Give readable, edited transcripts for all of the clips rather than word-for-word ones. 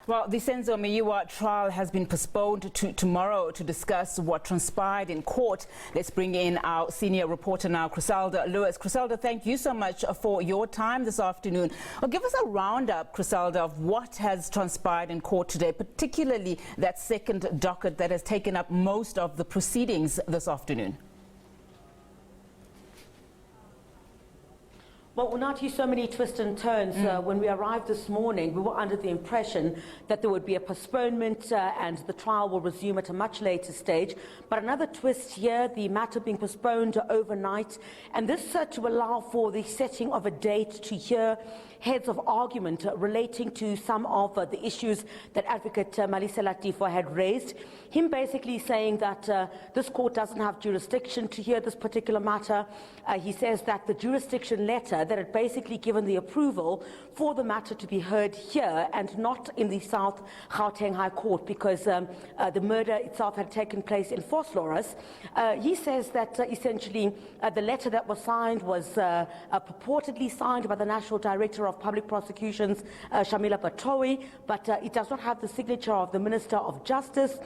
Well, the Senzo Meyiwa trial has been postponed to tomorrow to discuss what transpired in court. Let's bring in our senior reporter now, Chriselda Lewis. Chriselda, thank you so much for your time this afternoon. Well, give us a roundup, Chriselda, of what has transpired in court today, particularly that second docket that has taken up most of the proceedings this afternoon. Well, Unati, so many twists and turns. When we arrived this morning, we were under the impression that there would be a postponement and the trial will resume at a much later stage. But another twist here, the matter being postponed overnight, and this to allow for the setting of a date to hear heads of argument relating to some of the issues that Advocate Chriselda Lewis had raised. Him basically saying that this court doesn't have jurisdiction to hear this particular matter. He says that the jurisdiction letter that had basically given the approval for the matter to be heard here and not in the South Gauteng High Court because the murder itself had taken place in Vosloorus. He says that essentially the letter that was signed was purportedly signed by the National Director of Public Prosecutions, Shamila Batohi, but it does not have the signature of the Minister of Justice.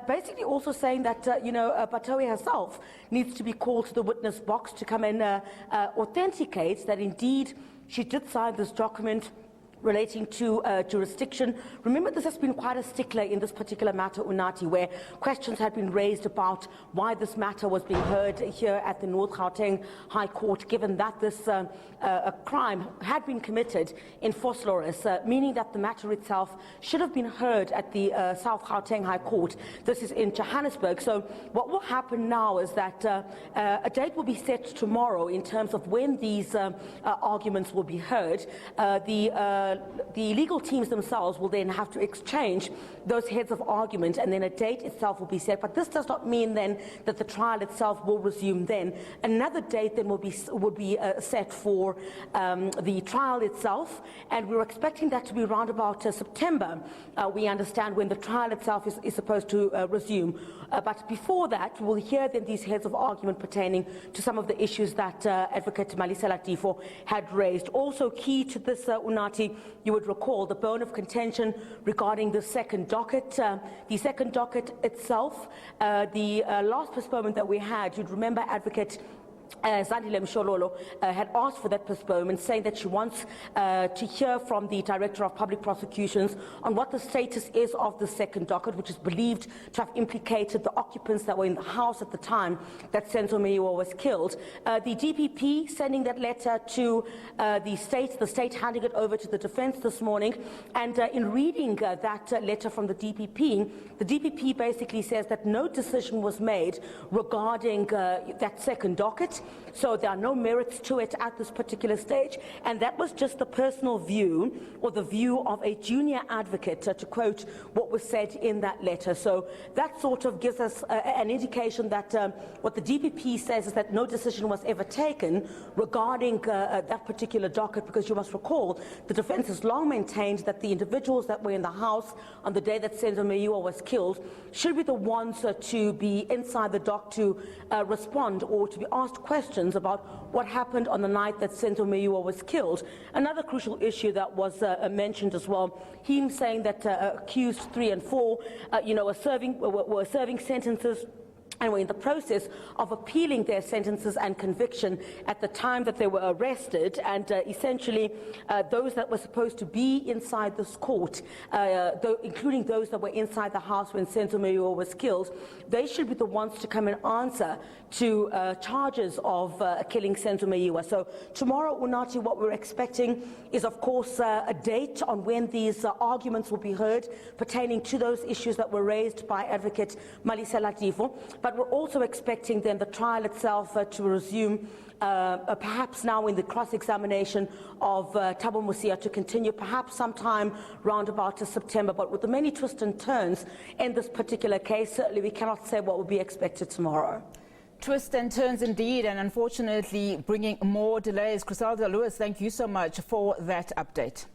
Basically also saying that, Batohi herself needs to be called to the witness box to come and authenticate that indeed she did sign this document relating to jurisdiction. Remember, this has been quite a stickler in this particular matter, Unati, where questions had been raised about why this matter was being heard here at the North Gauteng High Court, given that this a crime had been committed in Vosloorus, meaning that the matter itself should have been heard at the South Gauteng High Court. This is in Johannesburg. So what will happen now is that a date will be set tomorrow in terms of when these arguments will be heard. The legal teams themselves will then have to exchange those heads of argument, and then a date itself will be set. But this does not mean then that the trial itself will resume then. Another date then will be set for the trial itself, and we're expecting that to be around about September. We understand when the trial itself is supposed to resume. But before that, we'll hear then these heads of argument pertaining to some of the issues that Advocate Chriselda Lewis had raised. Also key to this, Unati, you would recall the bone of contention regarding the second docket. The second docket itself, the last postponement that we had, you'd remember Advocate Zandile Mshololo had asked for that postponement, saying that she wants to hear from the Director of Public Prosecutions on what the status is of the second docket, which is believed to have implicated the occupants that were in the house at the time that Senzo Meyiwa was killed. The DPP sending that letter to the state handing it over to the defense this morning, and in reading that letter from the DPP basically says that no decision was made regarding that second docket. So there are no merits to it at this particular stage, and that was just the personal view or the view of a junior advocate, to quote what was said in that letter. So that sort of gives us an indication that what the DPP says is that no decision was ever taken regarding that particular docket, because you must recall the defense has long maintained that the individuals that were in the house on the day that Senzo Meyiwa was killed should be the ones to be inside the dock to respond or to be asked questions about what happened on the night that Senzo Meyiwa was killed. Another crucial issue that was mentioned as well, him saying that accused 3 and 4, were serving sentences and were in the process of appealing their sentences and conviction at the time that they were arrested, and essentially those that were supposed to be inside this court, including those that were inside the house when Senzo Meyiwa was killed, they should be the ones to come and answer to charges of killing Senzo Meyiwa. So tomorrow, Unati, what we're expecting is, of course, a date on when these arguments will be heard pertaining to those issues that were raised by Advocate Chriselda Lewis. But we're also expecting then the trial itself to resume, perhaps now in the cross-examination of Thabo Mosia to continue perhaps sometime round about September. But with the many twists and turns in this particular case, certainly we cannot say what will be expected tomorrow. Twists and turns indeed, and unfortunately bringing more delays. Chriselda Lewis, thank you so much for that update.